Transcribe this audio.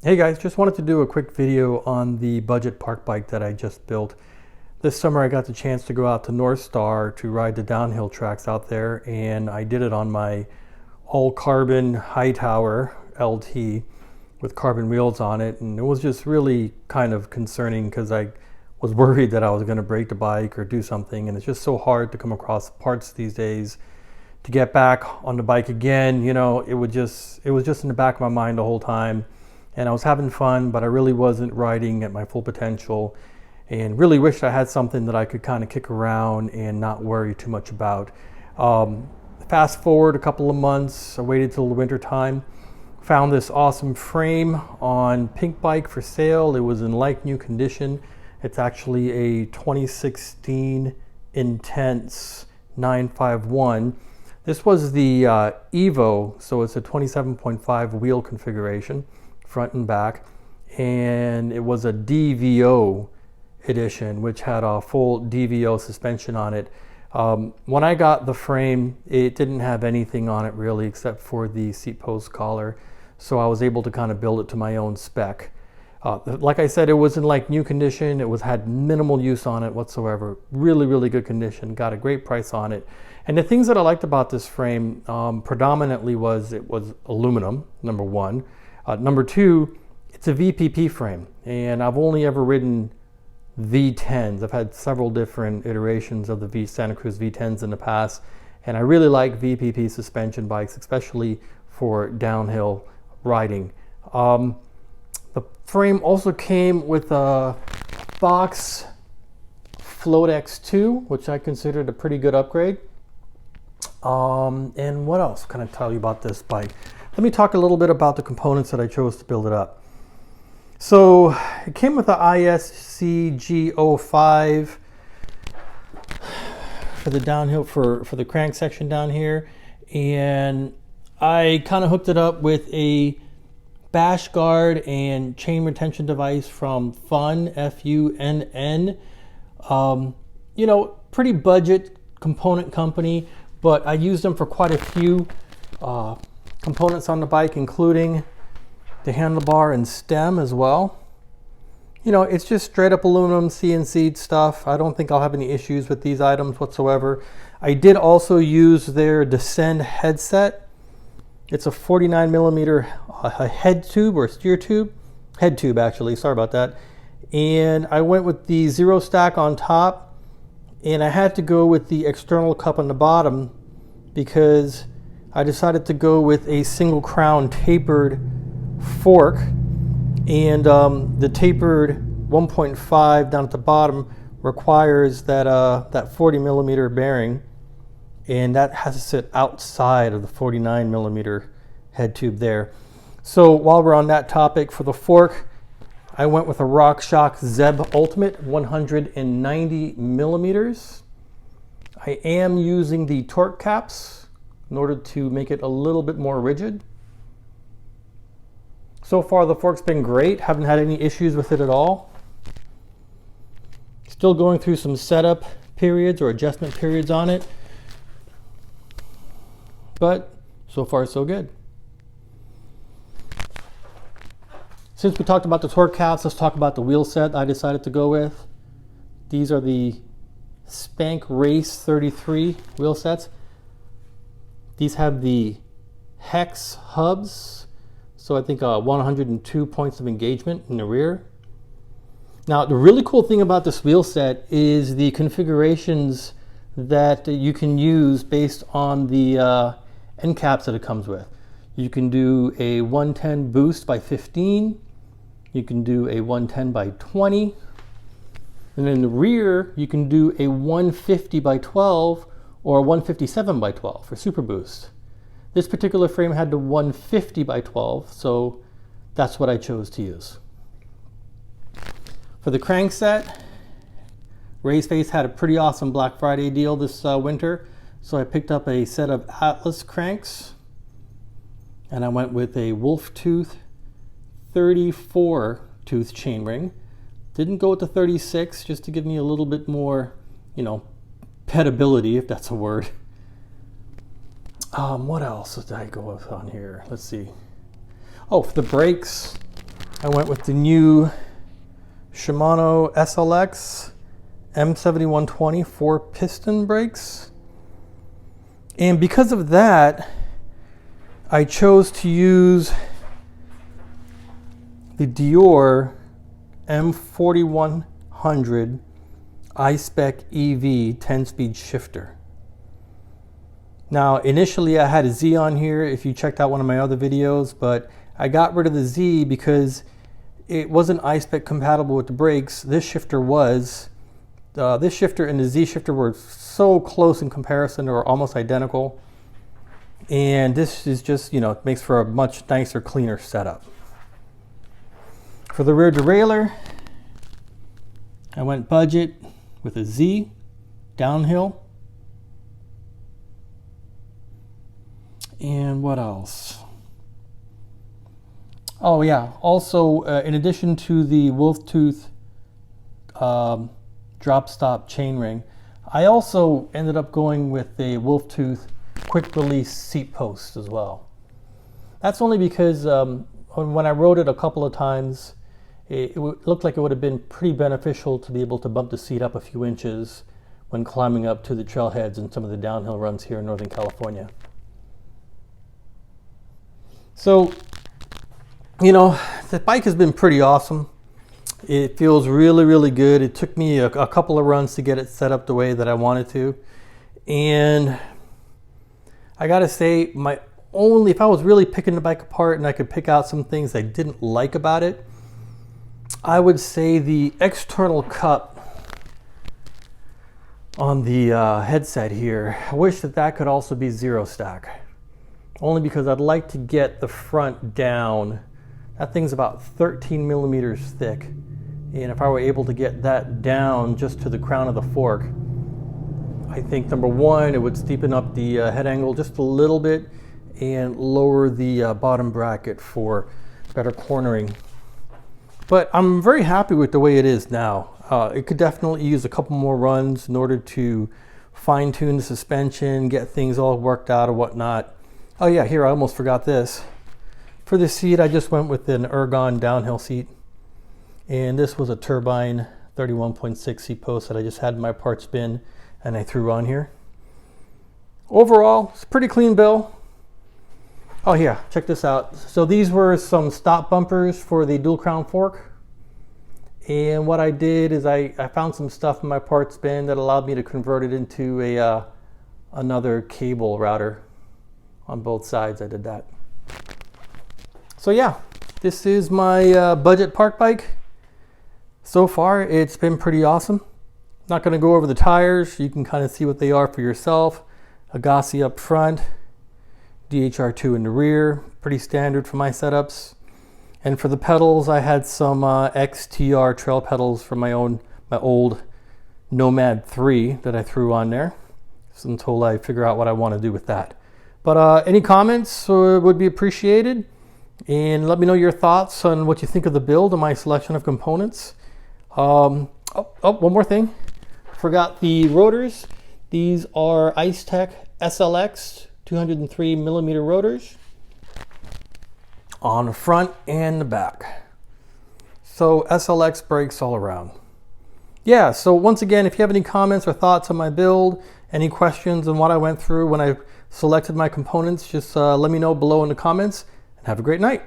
Hey guys, just wanted to do a quick video on the budget park bike that I just built. This summer I got the chance to go out to North Star to ride the downhill tracks out there, and I did it on my all carbon Hightower LT with carbon wheels on it, and it was just really kind of concerning because I was worried that I was going to break the bike or do something, and it's just so hard to come across parts these days. To get back on the bike again, it was just in the back of my mind the whole time. And I was having fun, but I really wasn't riding at my full potential, and really wished I had something that I could kind of kick around and not worry too much about. Fast forward a couple of months, I waited till the winter time, found this awesome frame on Pink Bike for sale. It was in like new condition. It's actually a 2016 Intense 951. This was the EVO, so it's a 27.5 wheel configuration, front and back, and it was a DVO edition, which had a full DVO suspension on it. When I got the frame, it didn't have anything on it really except for the seat post collar, so I was able to kind of build it to my own spec. Like I said, it was in like new condition. It had minimal use on it whatsoever. Really good condition. Got a great price on it. And the things that I liked about this frame predominantly was it was aluminum, number one. Number two, it's a VPP frame, and I've only ever ridden V10s. I've had several different iterations of the Santa Cruz V10s in the past, and I really like VPP suspension bikes, especially for downhill riding. The frame also came with a Fox Float X2, which I considered a pretty good upgrade. And what else can I tell you about this bike? Let me talk a little bit about the components that I chose to build it up. So it came with the ISCG05 for the downhill, for the crank section down here. And I kind of hooked it up with a bash guard and chain retention device from Fun, F-U-N-N. Pretty budget component company, but I used them for quite a few components on the bike, including the handlebar and stem as well. It's just straight up aluminum CNC stuff. I don't think I'll have any issues with these items whatsoever. I did also use their Descend headset. It's a 49 millimeter head tube or steer tube. Head tube actually, sorry about that. And I went with the Zero Stack on top, and I had to go with the external cup on the bottom because I decided to go with a single crown tapered fork, and the tapered 1.5 down at the bottom requires that 40 millimeter bearing, and that has to sit outside of the 49 millimeter head tube there. So while we're on that topic, for the fork, I went with a RockShox Zeb Ultimate 190 millimeters. I am using the torque caps in order to make it a little bit more rigid. So far the fork's been great, haven't had any issues with it at all. Still going through some setup periods or adjustment periods on it, but so far so good. Since we talked about the torque caps, let's talk about the wheel set I decided to go with. These are the Spank Race 33 wheel sets. These have the hex hubs, so I think 102 points of engagement in the rear. Now, the really cool thing about this wheel set is the configurations that you can use based on the end caps that it comes with. You can do a 110 boost by 15, you can do a 110 by 20, and in the rear you can do a 150 by 12 or a 157 by 12 for super boost. This particular frame had the 150 by 12, so that's what I chose to use. For the crank set, Raceface had a pretty awesome Black Friday deal this winter, so I picked up a set of Atlas cranks, and I went with a Wolf Tooth 34 tooth chainring. Didn't go with the 36 just to give me a little bit more, petability, if that's a word. What else did I go with on here? Let's see. Oh, for the brakes, I went with the new Shimano SLX M7120 4-piston brakes. And because of that, I chose to use the Dior M4100 iSpec EV 10-speed shifter. Now, initially I had a Z on here if you checked out one of my other videos, but I got rid of the Z because it wasn't iSpec compatible with the brakes. This shifter was. This shifter and the Z shifter were so close in comparison, or almost identical. And this is just, you know, makes for a much nicer, cleaner setup. For the rear derailleur, I went budget with a Z, downhill. And what else? Oh yeah, also in addition to the wolf tooth drop stop chainring, I also ended up going with a wolf tooth quick release seat post as well. That's only because when I rode it a couple of times, it looked like it would have been pretty beneficial to be able to bump the seat up a few inches when climbing up to the trailheads and some of the downhill runs here in Northern California. So, you know, the bike has been pretty awesome. It feels really, really good. It took me a couple of runs to get it set up the way that I wanted to. And I gotta say, if I was really picking the bike apart and I could pick out some things I didn't like about it, I would say the external cup on the headset here. I wish that could also be zero stack. Only because I'd like to get the front down. That thing's about 13 millimeters thick. And if I were able to get that down just to the crown of the fork, I think number one, it would steepen up the head angle just a little bit and lower the bottom bracket for better cornering. But I'm very happy with the way it is now. It could definitely use a couple more runs in order to fine tune the suspension, get things all worked out or whatnot. Oh yeah, here, I almost forgot this. For the seat, I just went with an Ergon downhill seat. And this was a Turbine 31.6 seat post that I just had in my parts bin and I threw on here. Overall, it's a pretty clean build. Oh yeah, check this out. So these were some stop bumpers for the dual crown fork. And what I did is I found some stuff in my parts bin that allowed me to convert it into another cable router. On both sides I did that. So yeah, this is my budget park bike. So far it's been pretty awesome. Not going to go over the tires. You can kind of see what they are for yourself. Agassi up front, DHR2 in the rear, pretty standard for my setups. And for the pedals, I had some XTR trail pedals from my old Nomad 3 that I threw on there until I figure out what I want to do with that. But any comments would be appreciated. And let me know your thoughts on what you think of the build and my selection of components. One more thing. Forgot the rotors. These are IceTech SLX 203 millimeter rotors on the front and the back. So SLX brakes all around. Yeah, so once again, if you have any comments or thoughts on my build, any questions on what I went through when I selected my components, just let me know below in the comments, and have a great night.